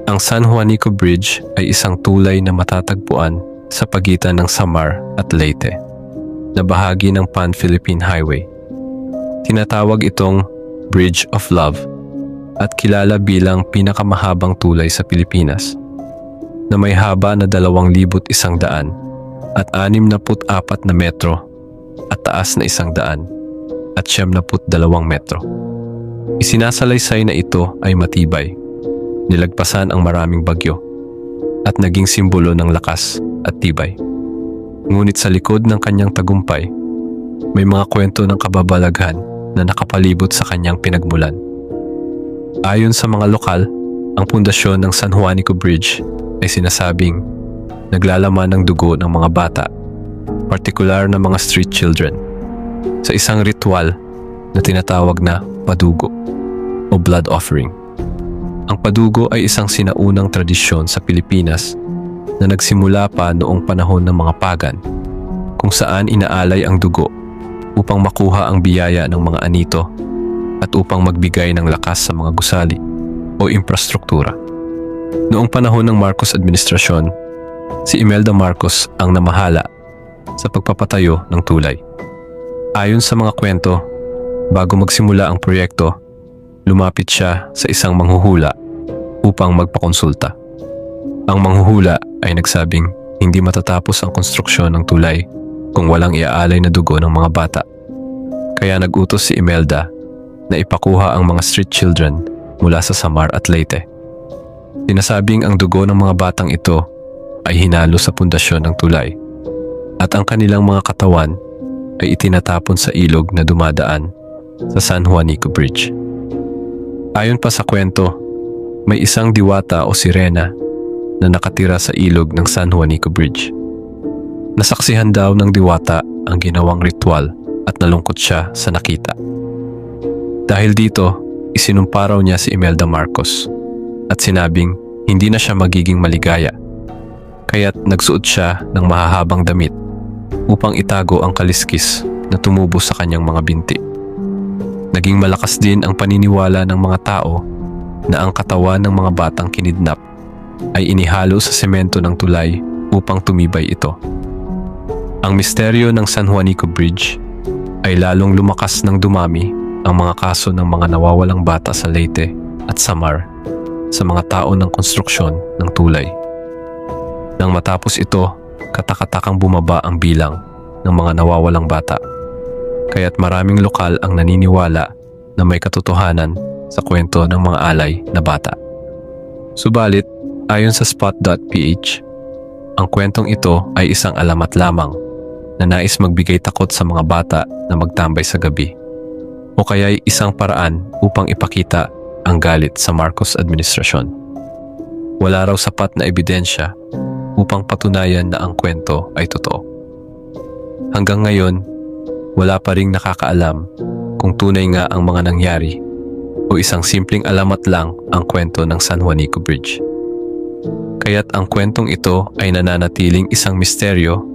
Ang San Juanico Bridge ay isang tulay na matatagpuan sa pagitan ng Samar at Leyte, na bahagi ng Pan-Philippine Highway. Tinatawag itong Bridge of Love at kilala bilang pinakamahabang tulay sa Pilipinas, na may haba na 2,100 at 64 na metro at taas na 100 at 72 metro. Isinasalaysay na ito ay matibay, nilagpasan ang maraming bagyo, at naging simbolo ng lakas at tibay. Ngunit sa likod ng kanyang tagumpay, may mga kwento ng kababalaghan na nakapalibot sa kanyang pinagmulan. Ayon sa mga lokal, ang pundasyon ng San Juanico Bridge ay sinasabing naglalaman ng dugo ng mga bata, partikular na mga street children, sa isang ritual na tinatawag na padugo o blood offering. Ang padugo ay isang sinaunang tradisyon sa Pilipinas na nagsimula pa noong panahon ng mga pagan, kung saan inaalay ang dugo upang makuha ang biyaya ng mga anito at upang magbigay ng lakas sa mga gusali o infrastruktura. Noong panahon ng Marcos administrasyon, si Imelda Marcos ang namahala sa pagpapatayo ng tulay. Ayon sa mga kwento, bago magsimula ang proyekto, lumapit siya sa isang manghuhula upang magpakonsulta. Ang manghuhula ay nagsabing hindi matatapos ang konstruksyon ng tulay kung walang iaalay na dugo ng mga bata. Kaya nag-utos si Imelda na ipakuha ang mga street children mula sa Samar at Leyte. Sinasabing ang dugo ng mga batang ito ay hinalo sa pundasyon ng tulay at ang kanilang mga katawan ay itinatapon sa ilog na dumadaan sa San Juanico Bridge. Ayon pa sa kwento, may isang diwata o sirena na nakatira sa ilog ng San Juanico Bridge. Nasaksihan daw ng diwata ang ginawang ritual at nalungkot siya sa nakita. Dahil dito, isinumpa raw niya si Imelda Marcos at sinabing hindi na siya magiging maligaya, kaya't nagsuot siya ng mahahabang damit upang itago ang kaliskis na tumubo sa kanyang mga binti. Naging malakas din ang paniniwala ng mga tao na ang katawan ng mga batang kinidnap ay inihalo sa semento ng tulay upang tumibay ito. Ang misteryo ng San Juanico Bridge ay lalong lumakas ng dumami ang mga kaso ng mga nawawalang bata sa Leyte at Samar sa mga tao ng konstruksyon ng tulay. Nang matapos ito, katakatakang bumaba ang bilang ng mga nawawalang bata, kaya't maraming lokal ang naniniwala na may katotohanan sa kwento ng mga alay na bata. Subalit, ayon sa spot.ph, ang kwentong ito ay isang alamat lamang na nais magbigay takot sa mga bata na magtambay sa gabi, o kaya'y isang paraan upang ipakita ang galit sa Marcos administrasyon. Wala raw sapat na ebidensya upang patunayan na ang kwento ay totoo. Hanggang ngayon, wala pa ring nakakaalam kung tunay nga ang mga nangyari o isang simpleng alamat lang ang kwento ng San Juanico Bridge. Kaya't ang kwentong ito ay nananatiling isang misteryo